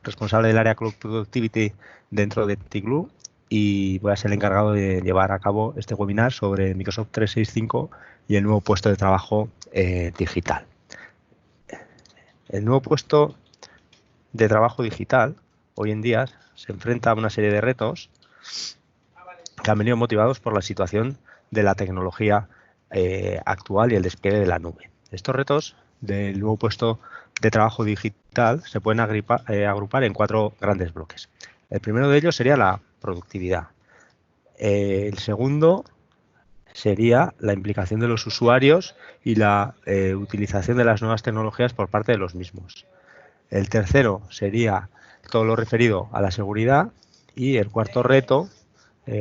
responsable del área Cloud Productivity dentro de Tiglu, y voy a ser el encargado de llevar a cabo este webinar sobre Microsoft 365 y el nuevo puesto de trabajo digital. El nuevo puesto de trabajo digital hoy en día se enfrenta a una serie de retos que han venido motivados por la situación de la tecnología actual y el despliegue de la nube. Estos retos del nuevo puesto de trabajo digital se pueden agrupar en 4 grandes bloques. El primero de ellos sería la productividad. El segundo sería la implicación de los usuarios y la utilización de las nuevas tecnologías por parte de los mismos. El tercero sería todo lo referido a la seguridad, y el cuarto reto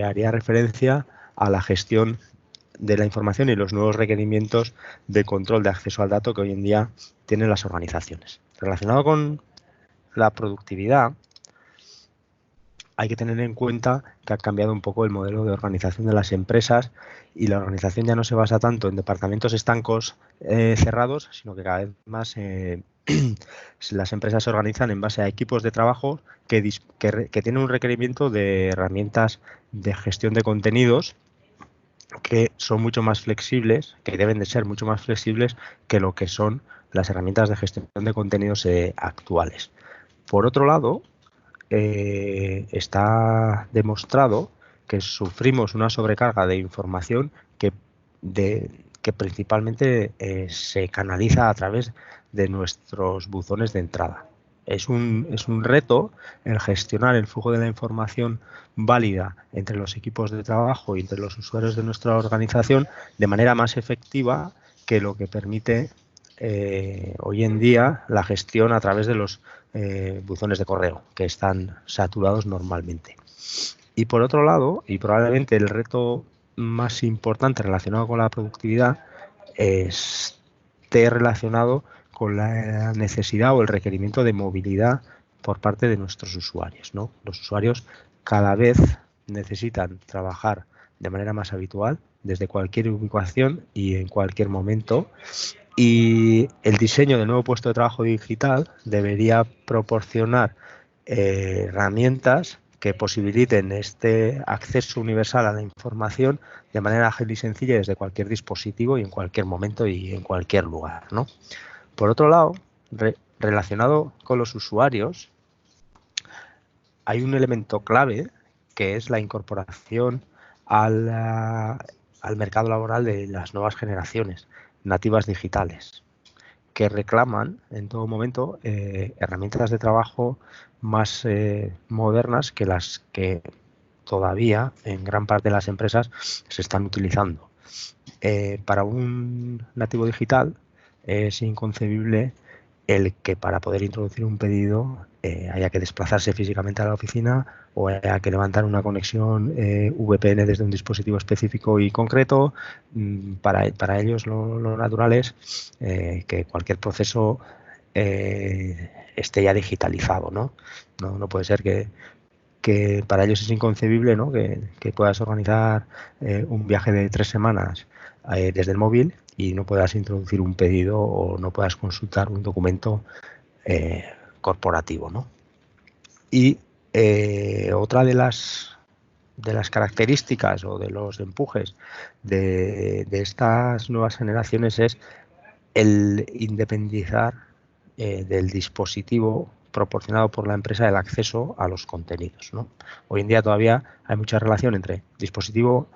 haría referencia a la gestión de la información y los nuevos requerimientos de control de acceso al dato que hoy en día tienen las organizaciones. Relacionado con la productividad, hay que tener en cuenta que ha cambiado un poco el modelo de organización de las empresas, y la organización ya no se basa tanto en departamentos estancos cerrados, sino que cada vez más las empresas se organizan en base a equipos de trabajo que tienen un requerimiento de herramientas de gestión de contenidos que son mucho más flexibles, que deben de ser mucho más flexibles que lo que son las herramientas de gestión de contenidos actuales. Por otro lado, está demostrado que sufrimos una sobrecarga de información que principalmente se canaliza a través de nuestros buzones de entrada. Es un reto el gestionar el flujo de la información válida entre los equipos de trabajo y entre los usuarios de nuestra organización de manera más efectiva que lo que permite hoy en día la gestión a través de los buzones de correo, que están saturados normalmente. Y por otro lado, y probablemente el reto más importante relacionado con la productividad, esté relacionado con la necesidad o el requerimiento de movilidad por parte de nuestros usuarios, ¿no? Los usuarios cada vez necesitan trabajar de manera más habitual desde cualquier ubicación y en cualquier momento, y el diseño del nuevo puesto de trabajo digital debería proporcionar herramientas que posibiliten este acceso universal a la información de manera ágil y sencilla desde cualquier dispositivo y en cualquier momento y en cualquier lugar, ¿no? Por otro lado, relacionado con los usuarios, hay un elemento clave que es la incorporación al mercado laboral de las nuevas generaciones nativas digitales, que reclaman en todo momento herramientas de trabajo más modernas que las que todavía en gran parte de las empresas se están utilizando. Para un nativo digital es inconcebible el que para poder introducir un pedido haya que desplazarse físicamente a la oficina o haya que levantar una conexión VPN desde un dispositivo específico y concreto. Para ellos lo natural es que cualquier proceso esté ya digitalizado, ¿no? No puede ser que para ellos es inconcebible, ¿no?, que puedas organizar un viaje de 3 semanas desde el móvil y no puedas introducir un pedido o no puedas consultar un documento corporativo, ¿no? Y otra de las características o de los empujes de estas nuevas generaciones es el independizar del dispositivo proporcionado por la empresa el acceso a los contenidos, ¿no? Hoy en día todavía hay mucha relación entre dispositivo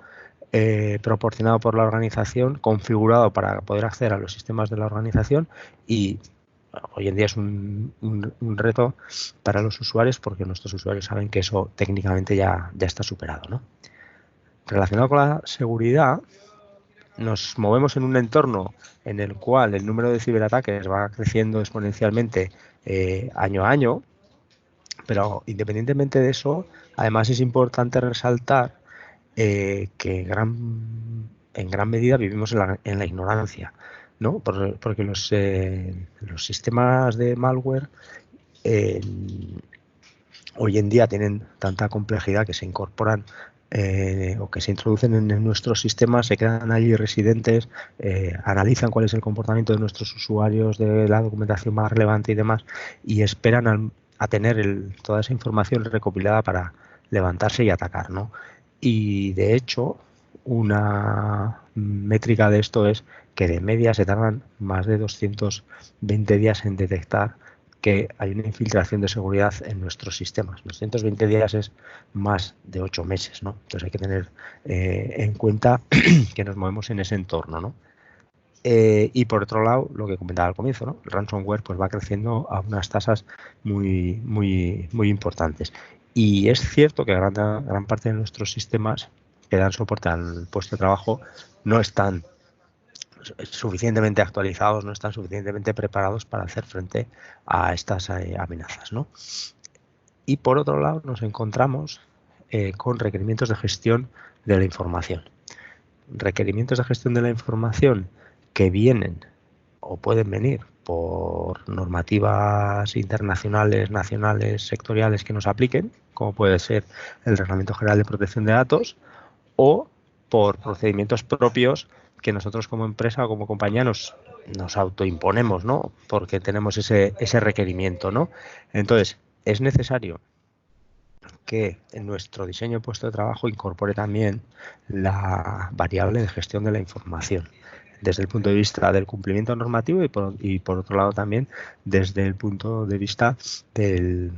proporcionado por la organización, configurado para poder acceder a los sistemas de la organización, y hoy en día es un reto para los usuarios porque nuestros usuarios saben que eso técnicamente ya está superado, ¿no? Relacionado con la seguridad, nos movemos en un entorno en el cual el número de ciberataques va creciendo exponencialmente año a año, pero independientemente de eso, además es importante resaltar que en gran medida vivimos en la ignorancia, ¿no? Porque los sistemas de malware hoy en día tienen tanta complejidad que se incorporan o que se introducen en nuestros sistemas, se quedan allí residentes, analizan cuál es el comportamiento de nuestros usuarios, de la documentación más relevante y demás, y esperan a tener toda esa información recopilada para levantarse y atacar, ¿no? Y de hecho, una métrica de esto es que de media se tardan más de 220 días en detectar que hay una infiltración de seguridad en nuestros sistemas. 220 días es más de 8 meses, ¿no? Entonces hay que tener en cuenta que nos movemos en ese entorno, ¿no? Y por otro lado, lo que comentaba al comienzo, ¿no? El ransomware pues va creciendo a unas tasas muy importantes. Y es cierto que gran parte de nuestros sistemas que dan soporte al puesto de trabajo no están suficientemente actualizados, no están suficientemente preparados para hacer frente a estas amenazas, ¿no? Y por otro lado nos encontramos con requerimientos de gestión de la información. Requerimientos de gestión de la información que vienen o pueden venir por normativas internacionales, nacionales, sectoriales que nos apliquen, como puede ser el Reglamento General de Protección de Datos, o por procedimientos propios que nosotros como empresa o como compañía nos autoimponemos, ¿no? Porque tenemos ese requerimiento, ¿no? Entonces, es necesario que en nuestro diseño de puesto de trabajo incorpore también la variable de gestión de la información, desde el punto de vista del cumplimiento normativo y por otro lado también desde el punto de vista del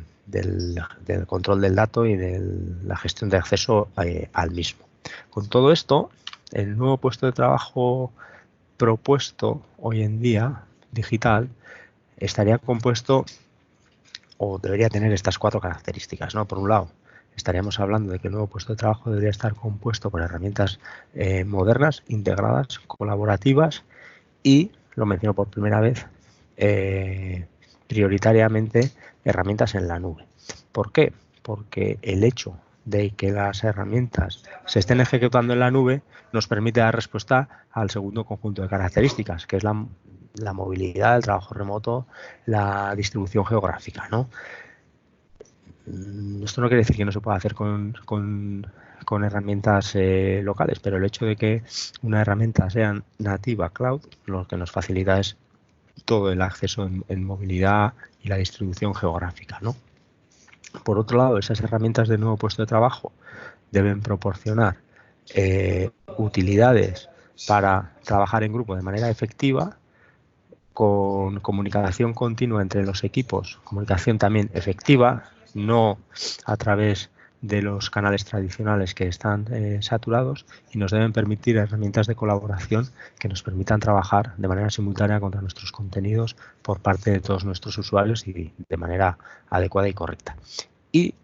control del dato y de la gestión de acceso al mismo. Con todo esto, el nuevo puesto de trabajo propuesto hoy en día, digital, estaría compuesto o debería tener estas 4 características, ¿no? Por un lado, estaríamos hablando de que el nuevo puesto de trabajo debería estar compuesto por herramientas modernas, integradas, colaborativas y, lo menciono por primera vez, prioritariamente herramientas en la nube. ¿Por qué? Porque el hecho de que las herramientas se estén ejecutando en la nube nos permite dar respuesta al segundo conjunto de características, que es la movilidad, el trabajo remoto, la distribución geográfica, ¿no? Esto no quiere decir que no se pueda hacer con herramientas locales, pero el hecho de que una herramienta sea nativa cloud, lo que nos facilita es todo el acceso en movilidad y la distribución geográfica, ¿no? Por otro lado, esas herramientas de nuevo puesto de trabajo deben proporcionar utilidades para trabajar en grupo de manera efectiva, con comunicación continua entre los equipos, comunicación también efectiva, no a través de los canales tradicionales que están saturados, y nos deben permitir herramientas de colaboración que nos permitan trabajar de manera simultánea contra nuestros contenidos por parte de todos nuestros usuarios y de manera adecuada y correcta. Y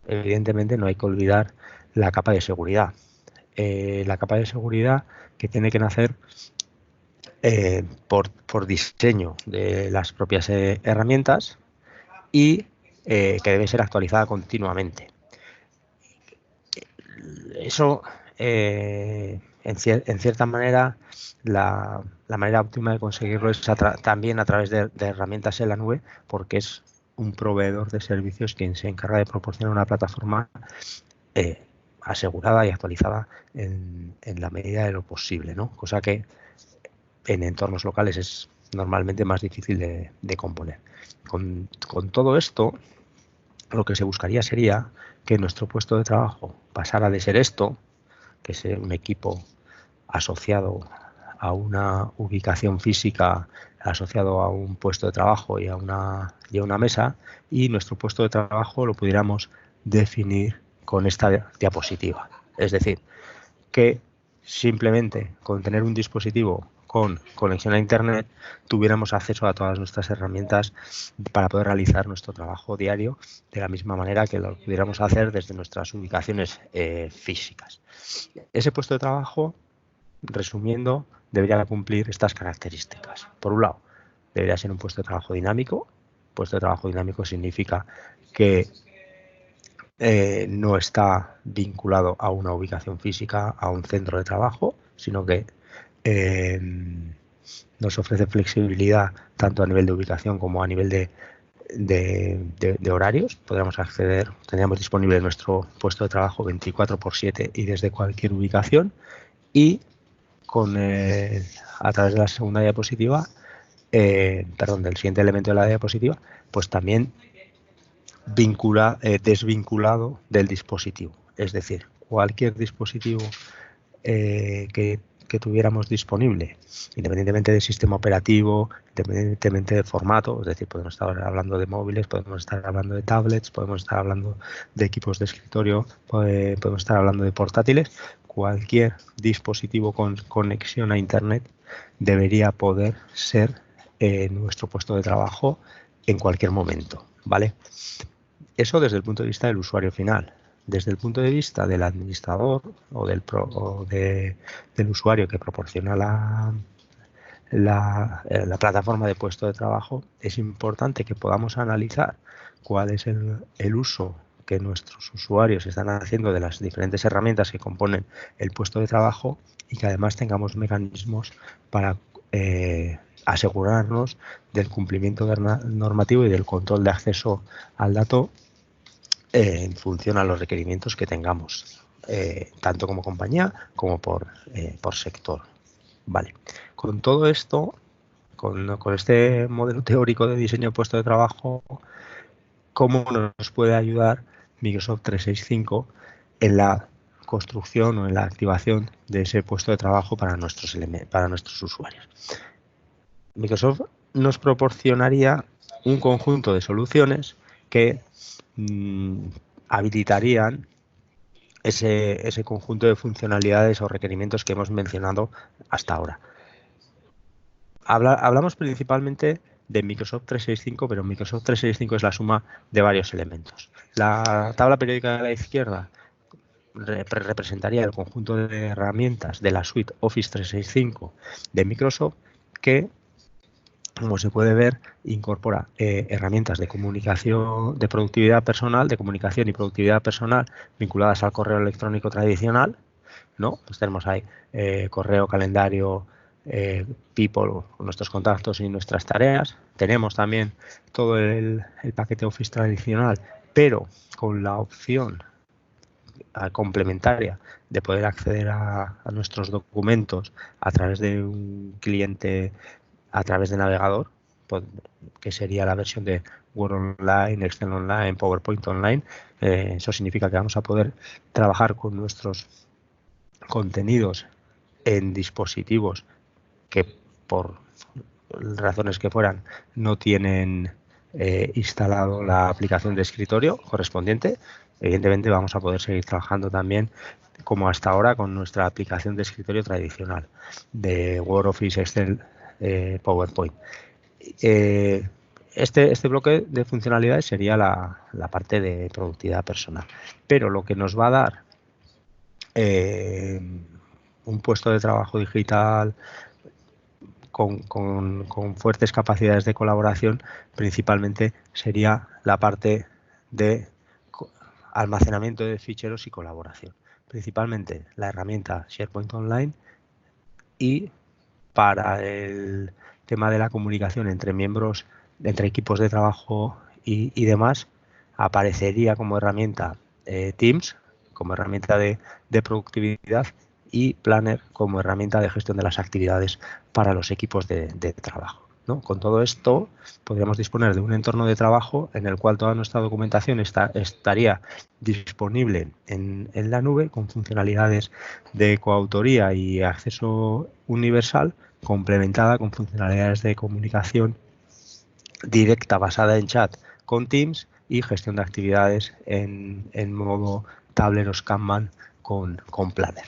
evidentemente no hay que olvidar la capa de seguridad. La capa de seguridad que tiene que nacer por diseño de las propias herramientas y que debe ser actualizada continuamente. Eso, en cierta manera, la manera óptima de conseguirlo es también a través de herramientas en la nube, porque es un proveedor de servicios quien se encarga de proporcionar una plataforma asegurada y actualizada en la medida de lo posible, ¿no? Cosa que en entornos locales es normalmente más difícil de componer. Con todo esto, lo que se buscaría sería que nuestro puesto de trabajo pasara de ser esto, que es un equipo asociado a una ubicación física, asociado a un puesto de trabajo y a una mesa, y nuestro puesto de trabajo lo pudiéramos definir con esta diapositiva. Es decir, que simplemente con tener un dispositivo con conexión a Internet tuviéramos acceso a todas nuestras herramientas para poder realizar nuestro trabajo diario de la misma manera que lo pudiéramos hacer desde nuestras ubicaciones físicas. Ese puesto de trabajo, resumiendo, debería cumplir estas características. Por un lado, debería ser un puesto de trabajo dinámico. Puesto de trabajo dinámico significa que no está vinculado a una ubicación física, a un centro de trabajo, sino que nos ofrece flexibilidad tanto a nivel de ubicación como a nivel de horarios. Podríamos acceder, tendríamos disponible nuestro puesto de trabajo 24/7 y desde cualquier ubicación. Y a través de la segunda diapositiva, del siguiente elemento de la diapositiva, pues también desvinculado del dispositivo. Es decir, cualquier dispositivo que tuviéramos disponible, independientemente del sistema operativo, independientemente del formato, es decir, podemos estar hablando de móviles, podemos estar hablando de tablets, podemos estar hablando de equipos de escritorio, podemos estar hablando de portátiles, cualquier dispositivo con conexión a Internet debería poder ser nuestro puesto de trabajo en cualquier momento, ¿vale? Eso desde el punto de vista del usuario final. Desde el punto de vista del administrador o del usuario que proporciona la plataforma de puesto de trabajo, es importante que podamos analizar cuál es el uso que nuestros usuarios están haciendo de las diferentes herramientas que componen el puesto de trabajo y que además tengamos mecanismos para asegurarnos del cumplimiento normativo y del control de acceso al dato en función a los requerimientos que tengamos, tanto como compañía como por sector. Vale. Con todo esto, con este modelo teórico de diseño de puesto de trabajo, ¿cómo nos puede ayudar Microsoft 365 en la construcción o en la activación de ese puesto de trabajo para nuestros usuarios? Microsoft nos proporcionaría un conjunto de soluciones que habilitarían ese conjunto de funcionalidades o requerimientos que hemos mencionado hasta ahora. Hablamos principalmente de Microsoft 365, pero Microsoft 365 es la suma de varios elementos. La tabla periódica de la izquierda representaría el conjunto de herramientas de la suite Office 365 de Microsoft que, como se puede ver, incorpora herramientas de comunicación, de productividad personal, de comunicación y productividad personal vinculadas al correo electrónico tradicional, ¿no? Pues tenemos ahí correo, calendario, People, nuestros contactos y nuestras tareas. Tenemos también todo el paquete Office tradicional, pero con la opción complementaria de poder acceder a nuestros documentos a través de un cliente, a través de navegador, que sería la versión de Word Online, Excel Online, PowerPoint Online. Eso significa que vamos a poder trabajar con nuestros contenidos en dispositivos que por razones que fueran no tienen instalado la aplicación de escritorio correspondiente. Evidentemente vamos a poder seguir trabajando también como hasta ahora con nuestra aplicación de escritorio tradicional de Word, Office, Excel, PowerPoint. Este bloque de funcionalidades sería la parte de productividad personal, pero lo que nos va a dar un puesto de trabajo digital con fuertes capacidades de colaboración, principalmente sería la parte de almacenamiento de ficheros y colaboración. Principalmente la herramienta SharePoint Online, y para el tema de la comunicación entre miembros, entre equipos de trabajo y demás, aparecería como herramienta Teams, como herramienta de productividad, y Planner como herramienta de gestión de las actividades para los equipos de trabajo, ¿no? Con todo esto podríamos disponer de un entorno de trabajo en el cual toda nuestra documentación estaría disponible en la nube, con funcionalidades de coautoría y acceso universal, complementada con funcionalidades de comunicación directa basada en chat con Teams y gestión de actividades en modo tablet o Kanban con Planner.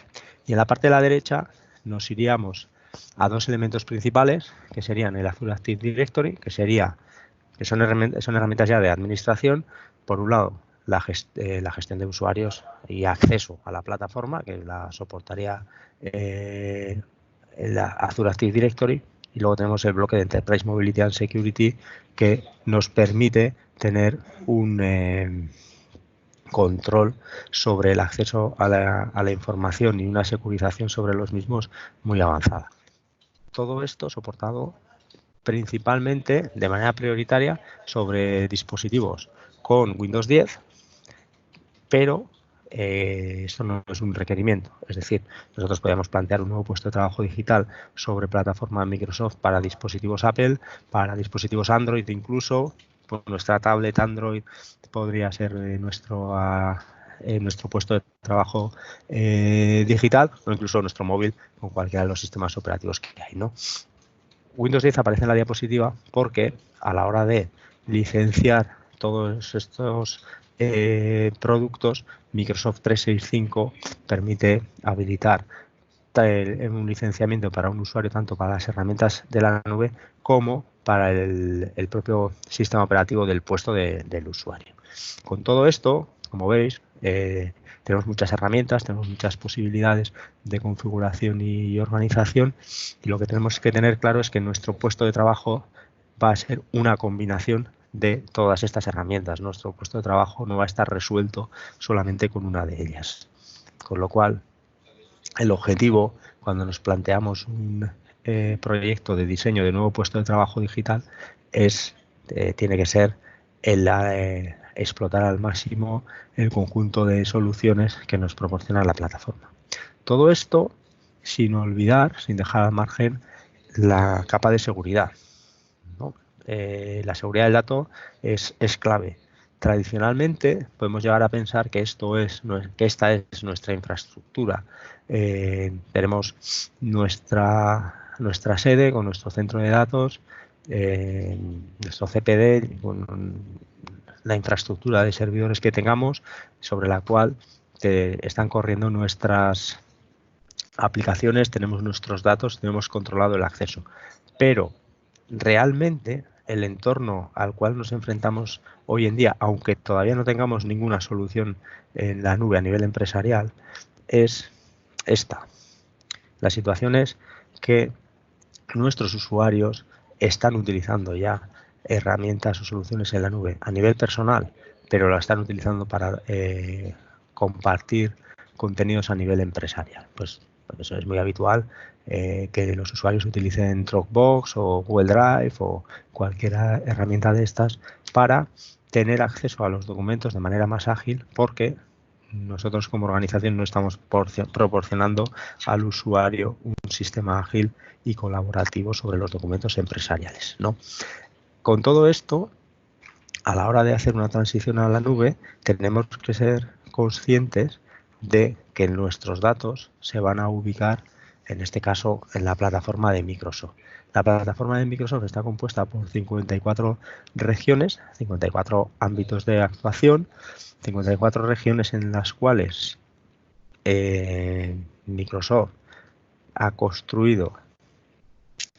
Y en la parte de la derecha nos iríamos a dos elementos principales, que serían el Azure Active Directory, que son herramientas ya de administración. Por un lado, la gestión de usuarios y acceso a la plataforma, que la soportaría la Azure Active Directory. Y luego tenemos el bloque de Enterprise Mobility and Security, que nos permite tener un control sobre el acceso a la información y una securización sobre los mismos muy avanzada. Todo esto soportado principalmente de manera prioritaria sobre dispositivos con Windows 10, pero esto no es un requerimiento. Es decir, nosotros podríamos plantear un nuevo puesto de trabajo digital sobre plataforma Microsoft para dispositivos Apple, para dispositivos Android incluso, pues nuestra tablet Android podría ser nuestro puesto de trabajo digital, o incluso nuestro móvil con cualquiera de los sistemas operativos que hay, ¿no? Windows 10 aparece en la diapositiva porque a la hora de licenciar todos estos productos, Microsoft 365 permite habilitar un licenciamiento para un usuario tanto para las herramientas de la nube como para el propio sistema operativo del puesto del usuario. Con todo esto, como veis, tenemos muchas herramientas, tenemos muchas posibilidades de configuración y organización, y lo que tenemos que tener claro es que nuestro puesto de trabajo va a ser una combinación de todas estas herramientas. Nuestro puesto de trabajo no va a estar resuelto solamente con una de ellas. Con lo cual, el objetivo, cuando nos planteamos un proyecto de diseño de nuevo puesto de trabajo digital, tiene que ser el explotar al máximo el conjunto de soluciones que nos proporciona la plataforma. Todo esto sin olvidar, sin dejar al margen, la capa de seguridad, ¿no? La seguridad del dato es clave. Tradicionalmente podemos llegar a pensar que esta es nuestra infraestructura. Tenemos nuestra sede con nuestro centro de datos, nuestro CPD, con la infraestructura de servidores que tengamos, sobre la cual están corriendo nuestras aplicaciones, tenemos nuestros datos, tenemos controlado el acceso. Pero realmente el entorno al cual nos enfrentamos hoy en día, aunque todavía no tengamos ninguna solución en la nube a nivel empresarial, es esta. La situación es que nuestros usuarios están utilizando ya herramientas o soluciones en la nube a nivel personal, pero la están utilizando para compartir contenidos a nivel empresarial. Pues eso es muy habitual, que los usuarios utilicen Dropbox o Google Drive o cualquier herramienta de estas para tener acceso a los documentos de manera más ágil, porque nosotros como organización no estamos proporcionando al usuario un sistema ágil y colaborativo sobre los documentos empresariales, ¿no? Con todo esto, a la hora de hacer una transición a la nube, tenemos que ser conscientes de que nuestros datos se van a ubicar, en este caso, en la plataforma de Microsoft. La plataforma de Microsoft está compuesta por 54 regiones, 54 ámbitos de actuación, 54 regiones en las cuales Microsoft ha construido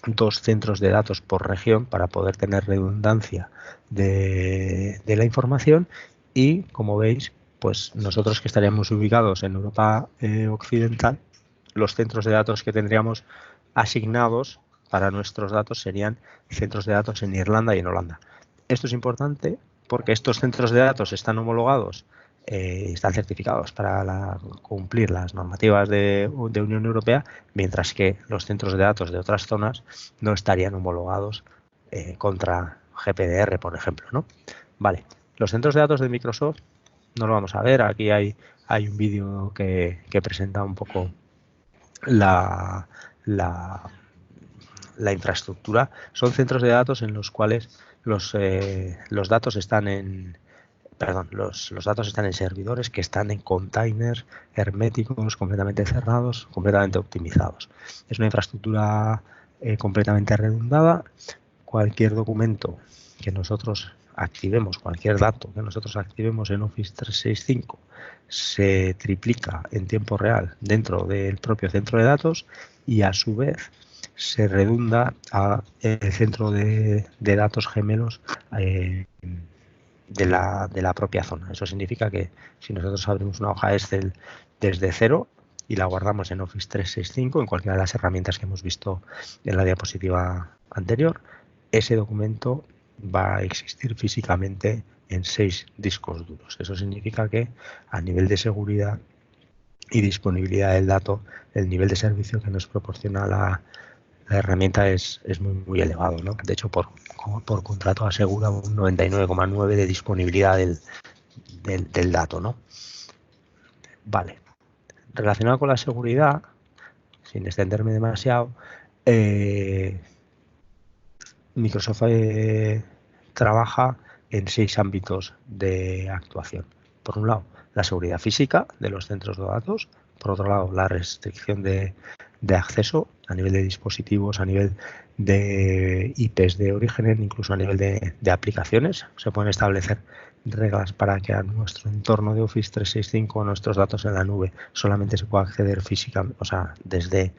2 centros de datos por región para poder tener redundancia de la información, y como veis, pues nosotros que estaríamos ubicados en Europa Occidental, los centros de datos que tendríamos asignados para nuestros datos serían centros de datos en Irlanda y en Holanda. Esto es importante porque estos centros de datos están homologados, están certificados para cumplir las normativas de Unión Europea, mientras que los centros de datos de otras zonas no estarían homologados contra GDPR, por ejemplo, ¿no? Vale, los centros de datos de Microsoft no lo vamos a ver. Aquí hay un vídeo que presenta un poco la infraestructura. Son centros de datos en los cuales los datos están en los datos están en servidores que están en containers herméticos, completamente cerrados, completamente optimizados. Es una infraestructura completamente redundada. Cualquier documento que nosotros activemos, cualquier dato que nosotros activemos en Office 365 se triplica en tiempo real dentro del propio centro de datos, y a su vez se redunda a el centro de datos gemelos de la propia zona. Eso significa que si nosotros abrimos una hoja Excel desde cero y la guardamos en Office 365, en cualquiera de las herramientas que hemos visto en la diapositiva anterior, ese documento va a existir físicamente en 6 discos duros. Eso significa que a nivel de seguridad y disponibilidad del dato, el nivel de servicio que nos proporciona la herramienta es muy elevado, ¿no? De hecho, por contrato asegura un 99,9 de disponibilidad del dato, ¿no? Vale. Relacionado con la seguridad, sin extenderme demasiado, Microsoft trabaja en 6 ámbitos de actuación. Por un lado, la seguridad física de los centros de datos. Por otro lado, la restricción de acceso a nivel de dispositivos, a nivel de IPs de origen, incluso a nivel de aplicaciones. Se pueden establecer reglas para que a nuestro entorno de Office 365, nuestros datos en la nube, solamente se pueda acceder físicamente, o sea, desde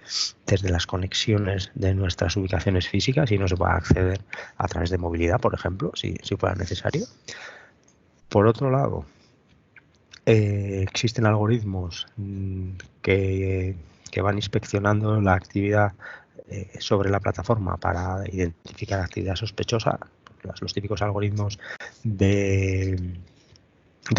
las conexiones de nuestras ubicaciones físicas y no se pueda acceder a través de movilidad, por ejemplo, si fuera necesario. Por otro lado, existen algoritmos que van inspeccionando la actividad sobre la plataforma para identificar actividad sospechosa, los típicos algoritmos de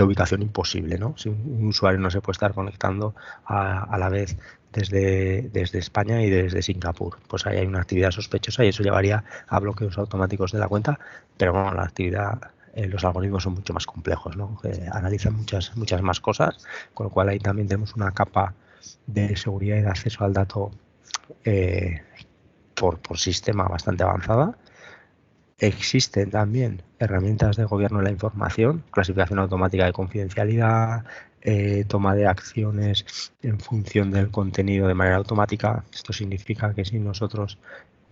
ubicación imposible, ¿no? Si un usuario no se puede estar conectando a la vez desde España y desde Singapur, pues ahí hay una actividad sospechosa y eso llevaría a bloqueos automáticos de la cuenta, pero bueno, la actividad, los algoritmos son mucho más complejos, ¿no? Analizan muchas más cosas, con lo cual ahí también tenemos una capa de seguridad y de acceso al dato por sistema bastante avanzada. Existen también herramientas de gobierno de la información, clasificación automática de confidencialidad, toma de acciones en función del contenido de manera automática. Esto significa que si nosotros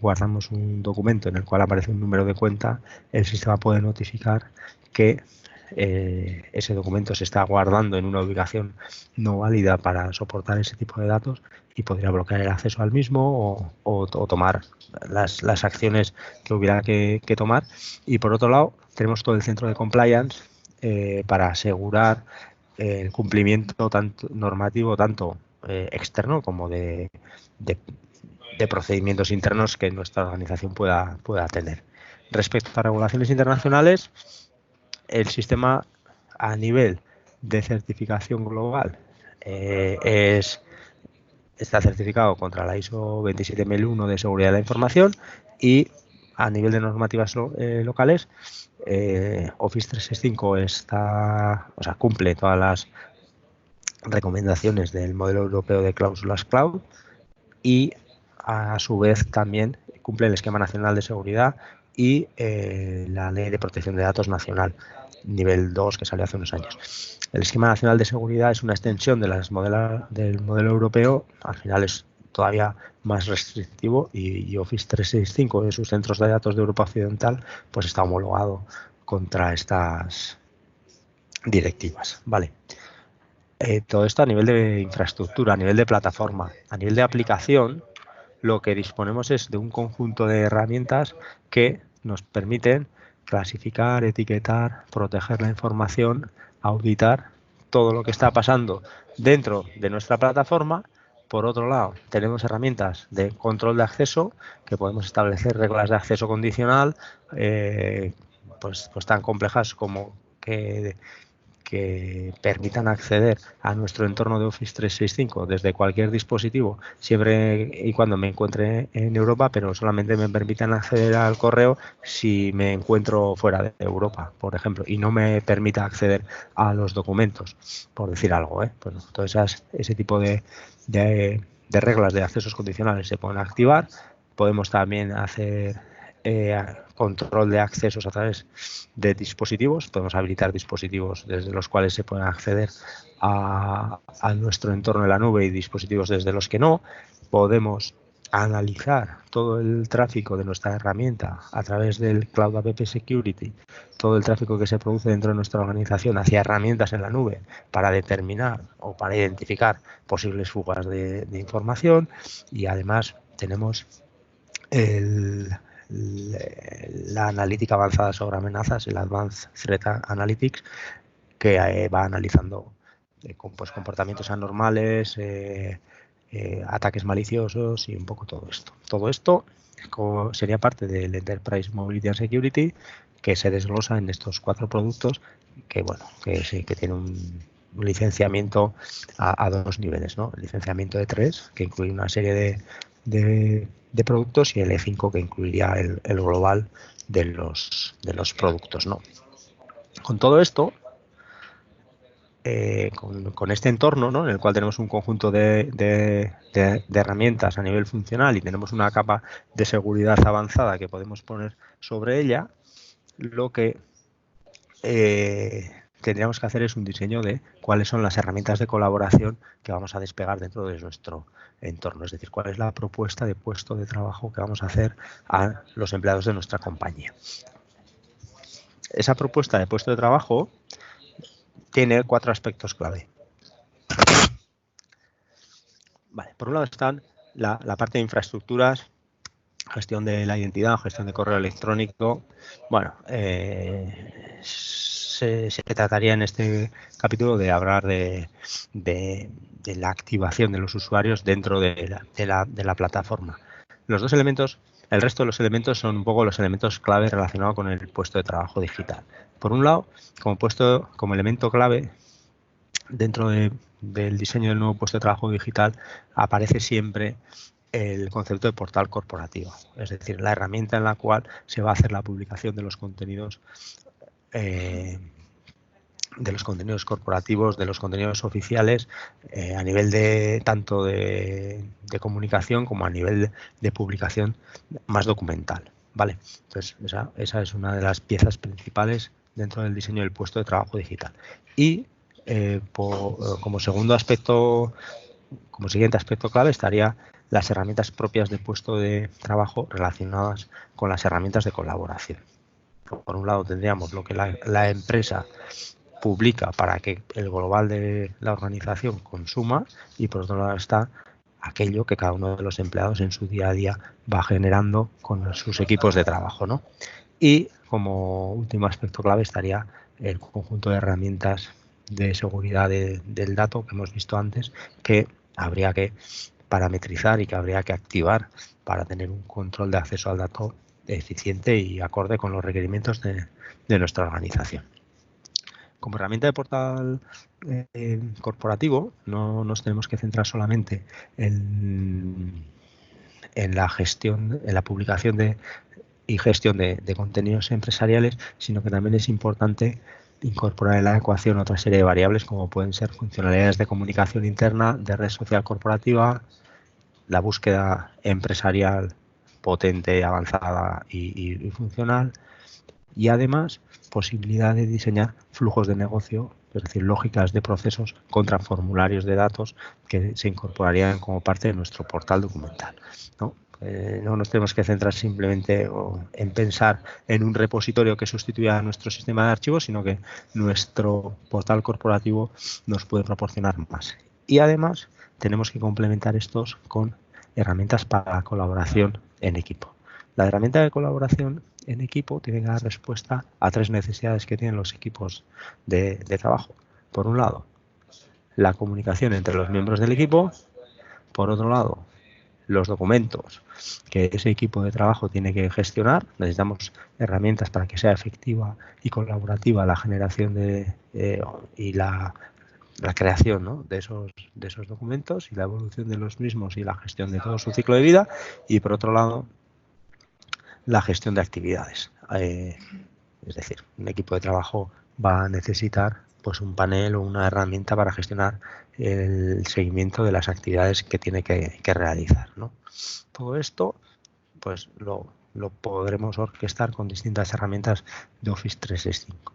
guardamos un documento en el cual aparece un número de cuenta, el sistema puede notificar que ese documento se está guardando en una ubicación no válida para soportar ese tipo de datos y podría bloquear el acceso al mismo o tomar las acciones que hubiera que tomar. Y por otro lado, tenemos todo el centro de compliance para asegurar el cumplimiento tanto normativo, tanto externo como de procedimientos internos que nuestra organización pueda tener. Respecto a regulaciones internacionales, el sistema a nivel de certificación global está certificado contra la ISO 27001 de seguridad de la información y a nivel de normativas locales, Office 365 cumple todas las recomendaciones del modelo europeo de cláusulas cloud y a su vez también cumple el esquema nacional de seguridad y la ley de protección de datos nacional nivel 2 que salió hace unos años. El esquema nacional de seguridad es una extensión del modelo europeo, al final es todavía más restrictivo y Office 365 en sus centros de datos de Europa Occidental pues está homologado contra estas directivas. Vale. Todo esto a nivel de infraestructura, a nivel de plataforma, a nivel de aplicación, lo que disponemos es de un conjunto de herramientas que nos permiten clasificar, etiquetar, proteger la información, auditar todo lo que está pasando dentro de nuestra plataforma. Por otro lado, tenemos herramientas de control de acceso que podemos establecer reglas de acceso condicional, pues tan complejas como que permitan acceder a nuestro entorno de Office 365 desde cualquier dispositivo, siempre y cuando me encuentre en Europa, pero solamente me permitan acceder al correo si me encuentro fuera de Europa, por ejemplo, y no me permita acceder a los documentos, por decir algo. Pues todo ese tipo de reglas de accesos condicionales se pueden activar. Podemos también hacer control de accesos a través de dispositivos. Podemos habilitar dispositivos desde los cuales se pueden acceder a nuestro entorno de la nube y dispositivos desde los que no. Podemos analizar todo el tráfico de nuestra herramienta a través del Cloud App Security, todo el tráfico que se produce dentro de nuestra organización hacia herramientas en la nube para determinar o para identificar posibles fugas de información, y además tenemos la analítica avanzada sobre amenazas, el Advanced Threat Analytics, que va analizando comportamientos anormales, ataques maliciosos y un poco todo esto. Todo esto sería parte del Enterprise Mobility and Security, que se desglosa en estos 4 productos que tienen un licenciamiento a 2 niveles, ¿no? El licenciamiento de 3, que incluye una serie de productos, y el E5, que incluiría el global de los productos, ¿no? Con todo esto, con este entorno, ¿no?, en el cual tenemos un conjunto de herramientas a nivel funcional y tenemos una capa de seguridad avanzada que podemos poner sobre ella, lo que tendríamos que hacer es un diseño de cuáles son las herramientas de colaboración que vamos a despegar dentro de nuestro entorno. Es decir, cuál es la propuesta de puesto de trabajo que vamos a hacer a los empleados de nuestra compañía. Esa propuesta de puesto de trabajo tiene 4 aspectos clave. Vale, por un lado están la parte de infraestructuras, gestión de la identidad, gestión de correo electrónico. Bueno, se trataría en este capítulo de hablar de la activación de los usuarios dentro de la plataforma. Los dos elementos, el resto de los elementos son un poco los elementos clave relacionados con el puesto de trabajo digital. Por un lado, como elemento clave dentro del diseño del nuevo puesto de trabajo digital aparece siempre el concepto de portal corporativo, es decir, la herramienta en la cual se va a hacer la publicación de los contenidos corporativos, de los contenidos oficiales, a nivel de tanto de comunicación como a nivel de publicación más documental. ¿Vale? Entonces, esa es una de las piezas principales dentro del diseño del puesto de trabajo digital. Y como segundo aspecto, como siguiente aspecto clave, estaría las herramientas propias de puesto de trabajo relacionadas con las herramientas de colaboración. Por un lado tendríamos lo que la empresa publica para que el global de la organización consuma, y por otro lado está aquello que cada uno de los empleados en su día a día va generando con sus equipos de trabajo, ¿no? Y como último aspecto clave estaría el conjunto de herramientas de seguridad del dato que hemos visto antes, que habría que parametrizar y que habría que activar para tener un control de acceso al dato eficiente y acorde con los requerimientos de nuestra organización. Como herramienta de portal corporativo, no nos tenemos que centrar solamente en la gestión, en la publicación y gestión de contenidos empresariales, sino que también es importante incorporar en la ecuación otra serie de variables como pueden ser funcionalidades de comunicación interna, de red social corporativa, la búsqueda empresarial potente, avanzada y funcional, y además posibilidad de diseñar flujos de negocio, es decir, lógicas de procesos contra formularios de datos que se incorporarían como parte de nuestro portal documental, ¿no? No nos tenemos que centrar simplemente en pensar en un repositorio que sustituya a nuestro sistema de archivos, sino que nuestro portal corporativo nos puede proporcionar más. Y además tenemos que complementar estos con herramientas para colaboración en equipo. La herramienta de colaboración en equipo tiene que dar respuesta a 3 necesidades que tienen los equipos de trabajo. Por un lado, la comunicación entre los miembros del equipo. Por otro lado, los documentos que ese equipo de trabajo tiene que gestionar. Necesitamos herramientas para que sea efectiva y colaborativa la generación y la creación, ¿no?, de esos documentos y la evolución de los mismos y la gestión de todo su ciclo de vida. Y por otro lado, la gestión de actividades. Es decir, un equipo de trabajo va a necesitar pues un panel o una herramienta para gestionar el seguimiento de las actividades que tiene que realizar, ¿no? Todo esto pues lo podremos orquestar con distintas herramientas de Office 365.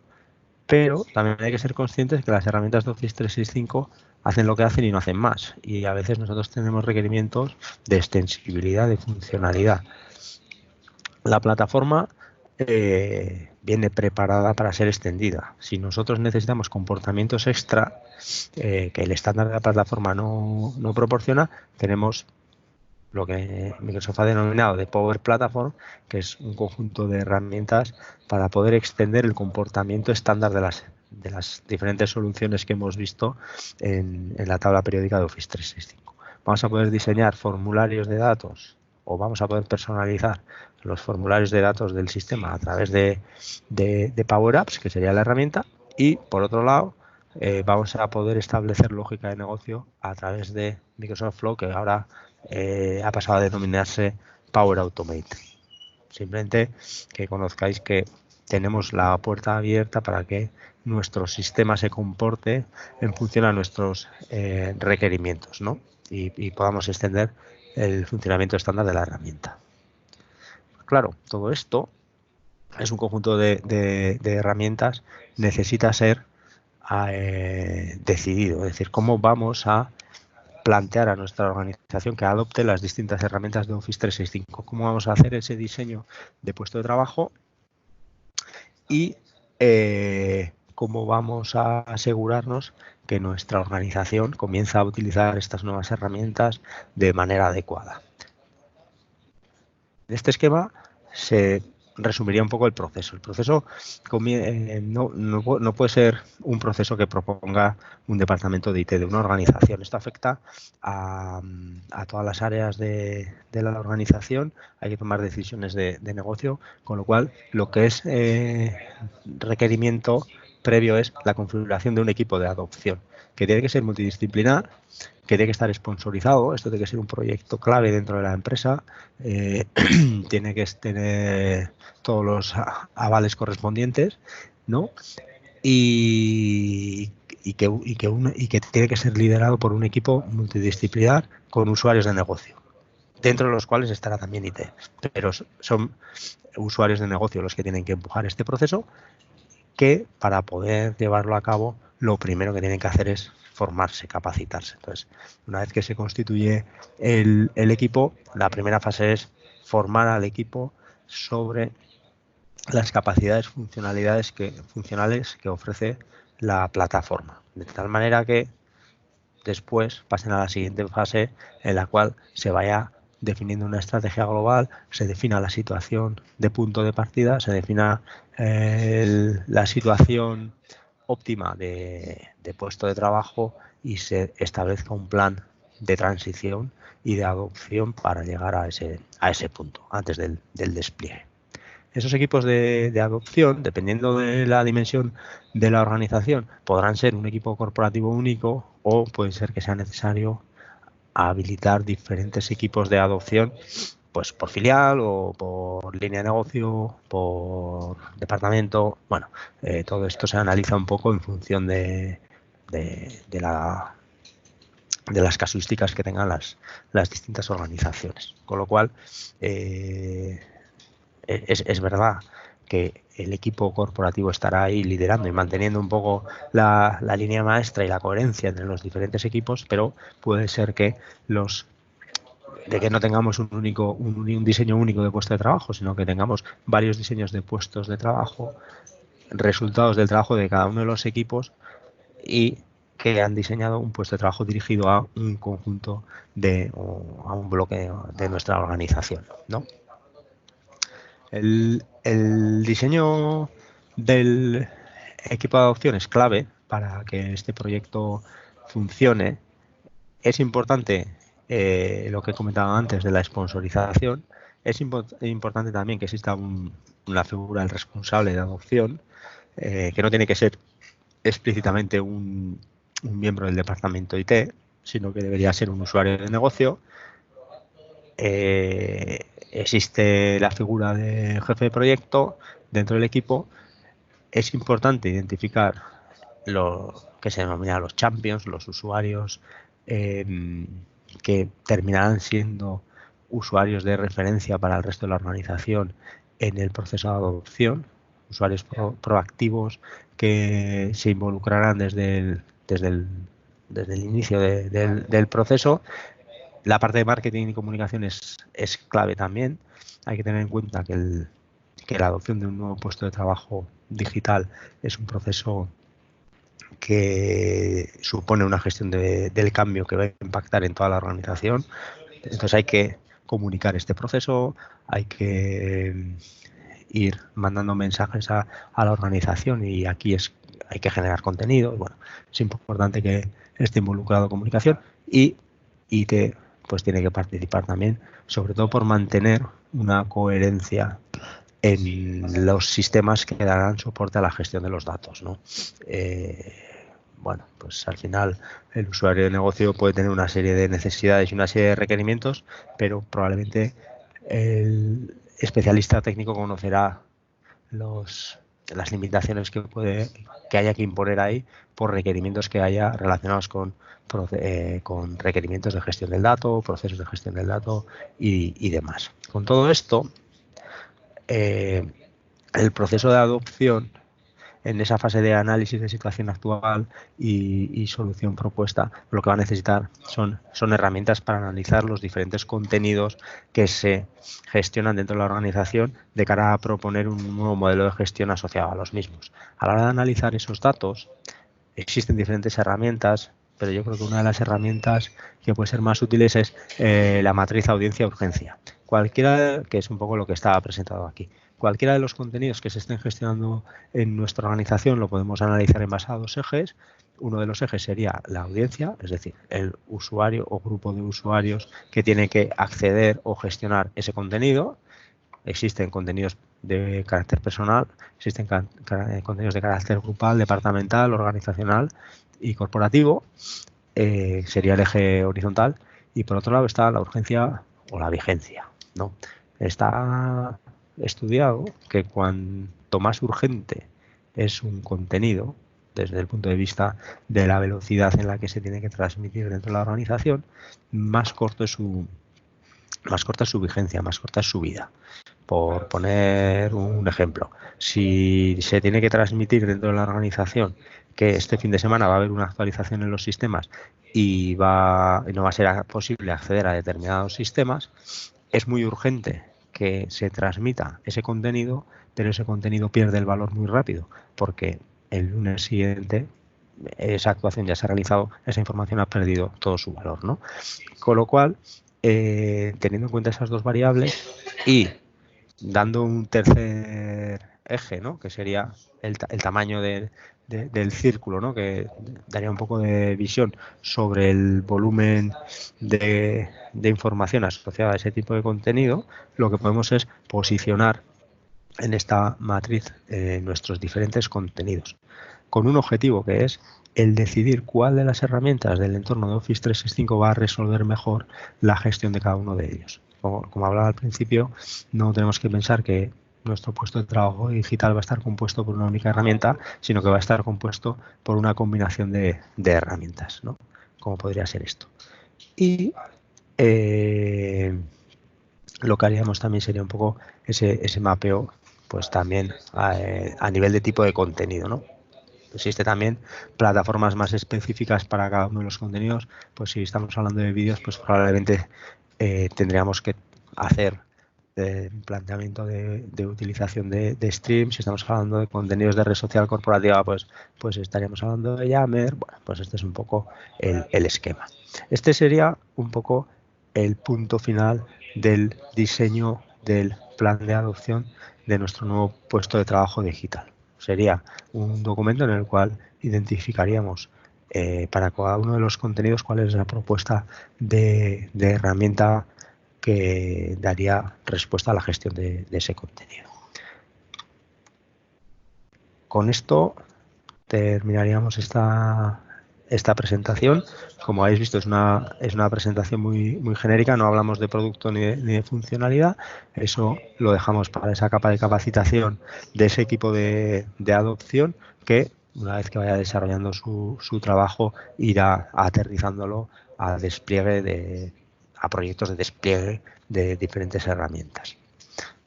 Pero también hay que ser conscientes que las herramientas de Office 365 hacen lo que hacen y no hacen más. Y a veces nosotros tenemos requerimientos de extensibilidad, de funcionalidad. La plataforma viene preparada para ser extendida. Si nosotros necesitamos comportamientos extra que el estándar de la plataforma no proporciona, tenemos lo que Microsoft ha denominado de Power Platform, que es un conjunto de herramientas para poder extender el comportamiento estándar de las diferentes soluciones que hemos visto en la tabla periódica de Office 365. Vamos a poder diseñar formularios de datos o vamos a poder personalizar los formularios de datos del sistema a través de Power Apps, que sería la herramienta, y por otro lado vamos a poder establecer lógica de negocio a través de Microsoft Flow, que ahora ha pasado a denominarse Power Automate. Simplemente que conozcáis que tenemos la puerta abierta para que nuestro sistema se comporte en función a nuestros requerimientos, ¿no? Y podamos extender el funcionamiento estándar de la herramienta. Claro, todo esto es un conjunto de herramientas, necesita ser decidido. Es decir, cómo vamos a plantear a nuestra organización que adopte las distintas herramientas de Office 365. Cómo vamos a hacer ese diseño de puesto de trabajo y cómo vamos a asegurarnos que nuestra organización comienza a utilizar estas nuevas herramientas de manera adecuada. En este esquema se resumiría un poco el proceso. El proceso no puede ser un proceso que proponga un departamento de IT de una organización. Esto afecta a todas las áreas de la organización. Hay que tomar decisiones de negocio, con lo cual lo que es requerimiento previo es la configuración de un equipo de adopción, que tiene que ser multidisciplinar, que tiene que estar sponsorizado. Esto tiene que ser un proyecto clave dentro de la empresa, tiene que tener todos los avales correspondientes, ¿no? Y que tiene que ser liderado por un equipo multidisciplinar con usuarios de negocio, dentro de los cuales estará también IT, pero son usuarios de negocio los que tienen que empujar este proceso, que para poder llevarlo a cabo lo primero que tienen que hacer es formarse, capacitarse. Entonces, una vez que se constituye el equipo, la primera fase es formar al equipo sobre las capacidades funcionales que ofrece la plataforma, de tal manera que después pasen a la siguiente fase, en la cual se vaya definiendo una estrategia global, se defina la situación de punto de partida, se defina la situación óptima de puesto de trabajo y se establezca un plan de transición y de adopción para llegar a ese punto, antes del despliegue. Esos equipos de adopción, dependiendo de la dimensión de la organización, podrán ser un equipo corporativo único o puede ser que sea necesario habilitar diferentes equipos de adopción, pues por filial o por línea de negocio, por departamento. Bueno, todo esto se analiza un poco en función de las casuísticas que tengan las distintas organizaciones. Con lo cual, es verdad que el equipo corporativo estará ahí liderando y manteniendo un poco la línea maestra y la coherencia entre los diferentes equipos, pero puede ser que no tengamos un diseño único de puesto de trabajo, sino que tengamos varios diseños de puestos de trabajo, resultados del trabajo de cada uno de los equipos y que han diseñado un puesto de trabajo dirigido a un conjunto o a un bloque de nuestra organización, ¿no? El diseño del equipo de adopción es clave para que este proyecto funcione. Es importante lo que he comentado antes de la sponsorización. Es importante también que exista una figura del responsable de adopción, que no tiene que ser explícitamente un miembro del departamento IT, sino que debería ser un usuario de negocio. Existe la figura de jefe de proyecto dentro del equipo. Es importante identificar lo que se denomina los champions, los usuarios que terminarán siendo usuarios de referencia para el resto de la organización en el proceso de adopción, usuarios proactivos que se involucrarán desde el inicio del proceso. La parte de marketing y comunicación es clave también. Hay que tener en cuenta que la adopción de un nuevo puesto de trabajo digital es un proceso que supone una gestión del cambio que va a impactar en toda la organización. Entonces hay que comunicar este proceso, hay que ir mandando mensajes a la organización y aquí hay que generar contenido. Bueno, es importante que esté involucrado comunicación y IT pues tiene que participar también, sobre todo por mantener una coherencia en los sistemas que darán soporte a la gestión de los datos, ¿no? Bueno, pues al final el usuario de negocio puede tener una serie de necesidades y una serie de requerimientos, pero probablemente el especialista técnico conocerá las limitaciones que haya que imponer ahí por requerimientos que haya relacionados con requerimientos de gestión del dato, procesos de gestión del dato y demás. Con todo esto, el proceso de adopción, en esa fase de análisis de situación actual y solución propuesta, lo que va a necesitar son herramientas para analizar los diferentes contenidos que se gestionan dentro de la organización de cara a proponer un nuevo modelo de gestión asociado a los mismos. A la hora de analizar esos datos, existen diferentes herramientas, pero yo creo que una de las herramientas que puede ser más útiles es la matriz audiencia-urgencia. Cualquiera, que es un poco lo que estaba presentado aquí. Cualquiera de los contenidos que se estén gestionando en nuestra organización lo podemos analizar en base a dos ejes. Uno de los ejes sería la audiencia, es decir, el usuario o grupo de usuarios que tiene que acceder o gestionar ese contenido. Existen contenidos de carácter personal, existen contenidos de carácter grupal, departamental, organizacional y corporativo, sería el eje horizontal, y por otro lado está la urgencia o la vigencia, ¿no? Está estudiado que cuanto más urgente es un contenido, desde el punto de vista de la velocidad en la que se tiene que transmitir dentro de la organización, más corta es su vigencia, más corta es su vida. Por poner un ejemplo, si se tiene que transmitir dentro de la organización que este fin de semana va a haber una actualización en los sistemas y no va a ser posible acceder a determinados sistemas, es muy urgente que se transmita ese contenido, pero ese contenido pierde el valor muy rápido, porque el lunes siguiente esa actuación ya se ha realizado, esa información ha perdido todo su valor, ¿no? Con lo cual, teniendo en cuenta esas dos variables y dando un tercer eje, ¿no? Que sería el tamaño del círculo, ¿no? Que daría un poco de visión sobre el volumen de información asociada a ese tipo de contenido, lo que podemos es posicionar en esta matriz nuestros diferentes contenidos, con un objetivo que es el decidir cuál de las herramientas del entorno de Office 365 va a resolver mejor la gestión de cada uno de ellos. Como hablaba al principio, no tenemos que pensar que nuestro puesto de trabajo digital va a estar compuesto por una única herramienta, sino que va a estar compuesto por una combinación de herramientas, ¿no? Como podría ser esto. Y lo que haríamos también sería un poco ese mapeo, pues también a nivel de tipo de contenido, ¿no? Existe también plataformas más específicas para cada uno de los contenidos. Pues si estamos hablando de vídeos, pues probablemente tendríamos que hacer un planteamiento de utilización de stream. Si estamos hablando de contenidos de red social corporativa, pues estaríamos hablando de Yammer. Bueno, pues este es un poco el esquema. Este sería un poco el punto final del diseño del plan de adopción de nuestro nuevo puesto de trabajo digital. Sería un documento en el cual identificaríamos para cada uno de los contenidos cuál es la propuesta de herramienta que daría respuesta a la gestión de ese contenido. Con esto terminaríamos esta presentación. Como habéis visto, es una presentación muy genérica, no hablamos de producto ni de funcionalidad. Eso lo dejamos para esa capa de capacitación de ese equipo de adopción que, una vez que vaya desarrollando su trabajo, irá aterrizándolo a despliegue a proyectos de despliegue de diferentes herramientas.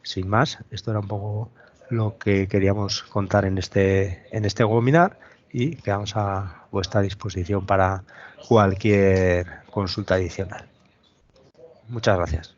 Sin más, esto era un poco lo que queríamos contar en este webinar y quedamos a vuestra disposición para cualquier consulta adicional. Muchas gracias.